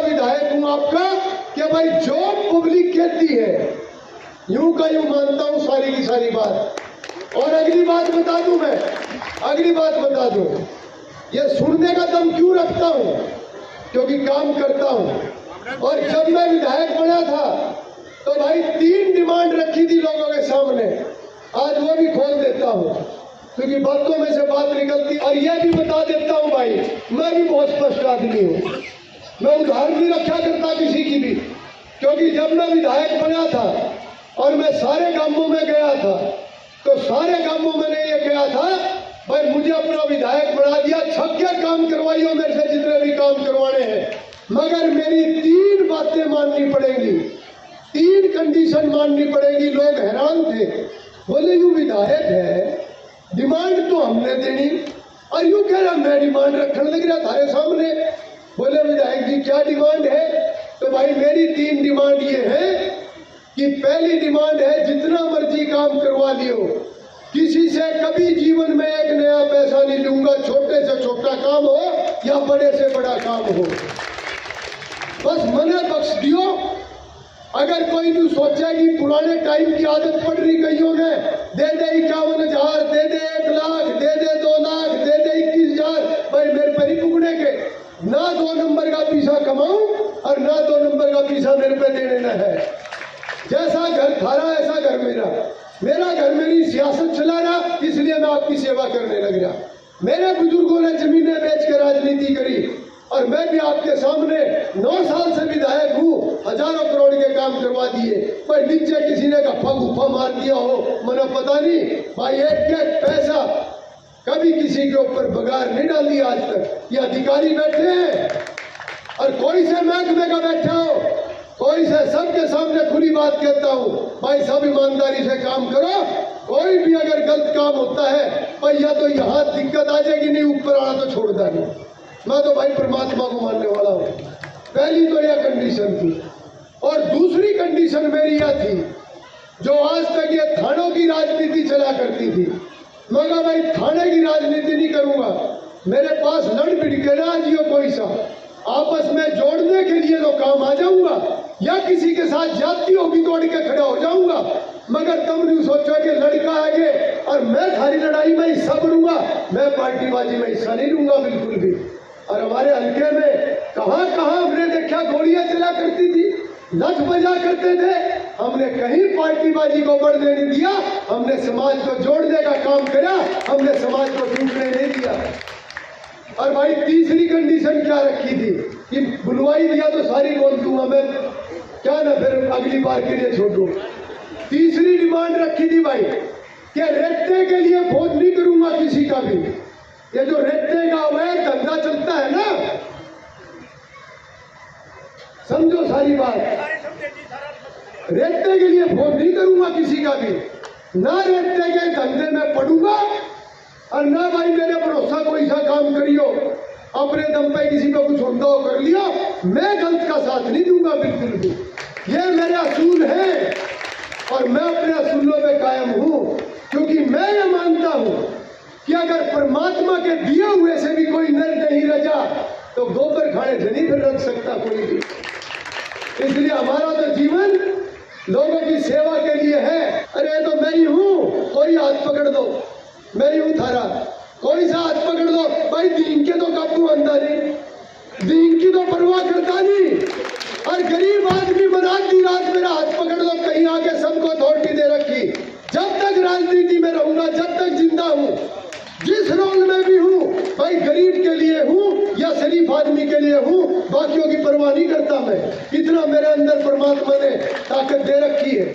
विधायक हूं आपका कि भाई जो पब्लिक कहती है यूं का यूं मानता हूं सारी की सारी बात। और अगली बात बता दूं, मैं अगली बात बता दूं, ये सुनने का दम क्यों रखता हूं, क्योंकि काम करता हूं। और जब मैं विधायक बना था तो भाई 3 डिमांड रखी थी लोगों के सामने, आज वो भी खोल देता हूं क्योंकि बातों में से बात निकलती। और ये भी बता देता हूं भाई, मैं भी बहुत स्पष्ट आदमी हूं, मैं उधार नहीं रखा करता किसी की भी। क्योंकि जब मैं विधायक बना था और मैं सारे गांवों में गया था तो सारे गांवों में ये कहा था भाई मुझे अपना विधायक बना दिया, छक्के काम करवाइयो मेरे से जितने भी काम करवाने हैं, मगर मेरी 3 बातें माननी पड़ेंगी, 3 कंडीशन माननी पड़ेगी। लोग हैरान थे, बोले यूं विधायक है डिमांड तो हमने देनी, और यूं कह रहा मैं डिमांड रखने लग रहा थारे सामने। बोले विधायक जी क्या डिमांड है? तो भाई मेरी 3 डिमांड ये है कि पहली डिमांड है जितना मर्जी काम करवा लियो, किसी से कभी जीवन में एक नया पैसा नहीं लूंगा, छोटे से छोटा काम हो या बड़े से बड़ा काम हो, बस मने बख्श दियो। अगर कोई तू सोचे कि पुराने टाइम की आदत पड़ रही कईयों ने, दे दे 51,000, दे दे 1 लाख, दे दे 2 लाख, दे दे 21,000, भाई मेरे पर ही पुगने के ना 2 नंबर का पैसा कमाऊं और ना 2 नंबर का पैसा मेरे पे देने न है। जैसा घर थारा ऐसा घर मेरा, मेरा घर मेरी सियासत चला रहा, इसलिए मैं आपकी सेवा करने लग रहा। मेरे बुजुर्गों ने जमीनें बेच कर राजनीति करी और मैं भी आपके सामने 9 साल से विधायक हूँ, हजारों करोड़ के काम करवा दिए। पर नीचे किसी ने गप्पा गुप्पा मार दिया हो मुझे पता नहीं, भाई एक पैसा कभी किसी के ऊपर बगार नहीं डाली आज तक। ये अधिकारी बैठे हैं और कोई से महकमे का बैठा हो, कोई से सबके सामने खुली बात कहता हूँ, भाई सब ईमानदारी से काम करो। कोई भी अगर गलत काम होता है भाई या तो यहाँ दिक्कत आ जाएगी, नहीं ऊपर आना तो छोड़ता नहीं। मैं तो भाई परमात्मा को मानने वाला हूँ। पहली तो यह कंडीशन थी। और दूसरी कंडीशन मेरी यह थी, जो आज तक ये थानों की राजनीति चला करती थी, मगर भाई थाने की राजनीति नहीं करूंगा। मेरे पास लड़ भिड़ के ना जियो, कोई सा आपस में जोड़ने के लिए तो काम आ जाऊंगा, या किसी के साथ जाती होगी तोड़ के खड़ा हो जाऊंगा, मगर तुम नहीं सोचो कि लड़का आगे और मैं थारी लड़ाई में हिस्सा बनूंगा। मैं पार्टीबाजी में हिस्सा नहीं लूंगा बिल्कुल भी। और हमारे हल्के में कहां कहां हमने देखा गोलियां चला करती थी, नच बजा करते थे, हमने कहीं पार्टीबाजी को बढ़ने नहीं दिया। हमने समाज को जोड़ने का काम किया, हमने समाज को टूटने नहीं दिया। और भाई तीसरी कंडीशन क्या रखी थी कि बुलवाई दिया तो सारी बोल दूंगा मैं, क्या ना फिर अगली बार के लिए छोड़ दूं। तीसरी डिमांड रखी थी भाई कि रेते के लिए भोज नहीं करूंगा किसी का भी। ये जो रेते का अवैध धंधा चलता है ना, समझो सारी बात, रेते के लिए भोज नहीं करूंगा किसी का भी, ना रेते के धंधे में पड़ूंगा और ना भाई मेरे भरोसा कोई सा काम करियो, अपने दम पे किसी को कुछ होता हो कर लियो, मैं गलत का साथ नहीं दूंगा बिल्कुल भी। ये मेरे असूल है और मैं अपने असूलों पे कायम हूं, क्योंकि मैं ये मानता हूं कि अगर परमात्मा के दिए हुए से भी कोई नर नहीं रजा तो गोबर खाने से नहीं फिर रख सकता कोई भी। इसलिए हमारा तो जीवन लोगों की सेवा के लिए है। अरे तो मैं ही हूं, कोई हाथ पकड़ दो, मैं ही हूं थारा, कोई सा हाथ पकड़ दो। भाई दीन के तो काबू अंदा नहीं, दीन की तो परवाह करता नहीं, और गरीब आदमी बना दी रात मेरा हाथ पकड़ दो, कहीं आके सबको अथॉरिटी दे रखी। जब तक राजनीति में रहूंगा, जब तक जिंदा हूं, जिस रोल में भी हूं, भाई गरीब के लिए हूं या शरीफ आदमी के लिए हूं, बाकियों की परवाह नहीं करता मैं। इतना मेरे अंदर परमात्मा ने ताकत दे रखी है।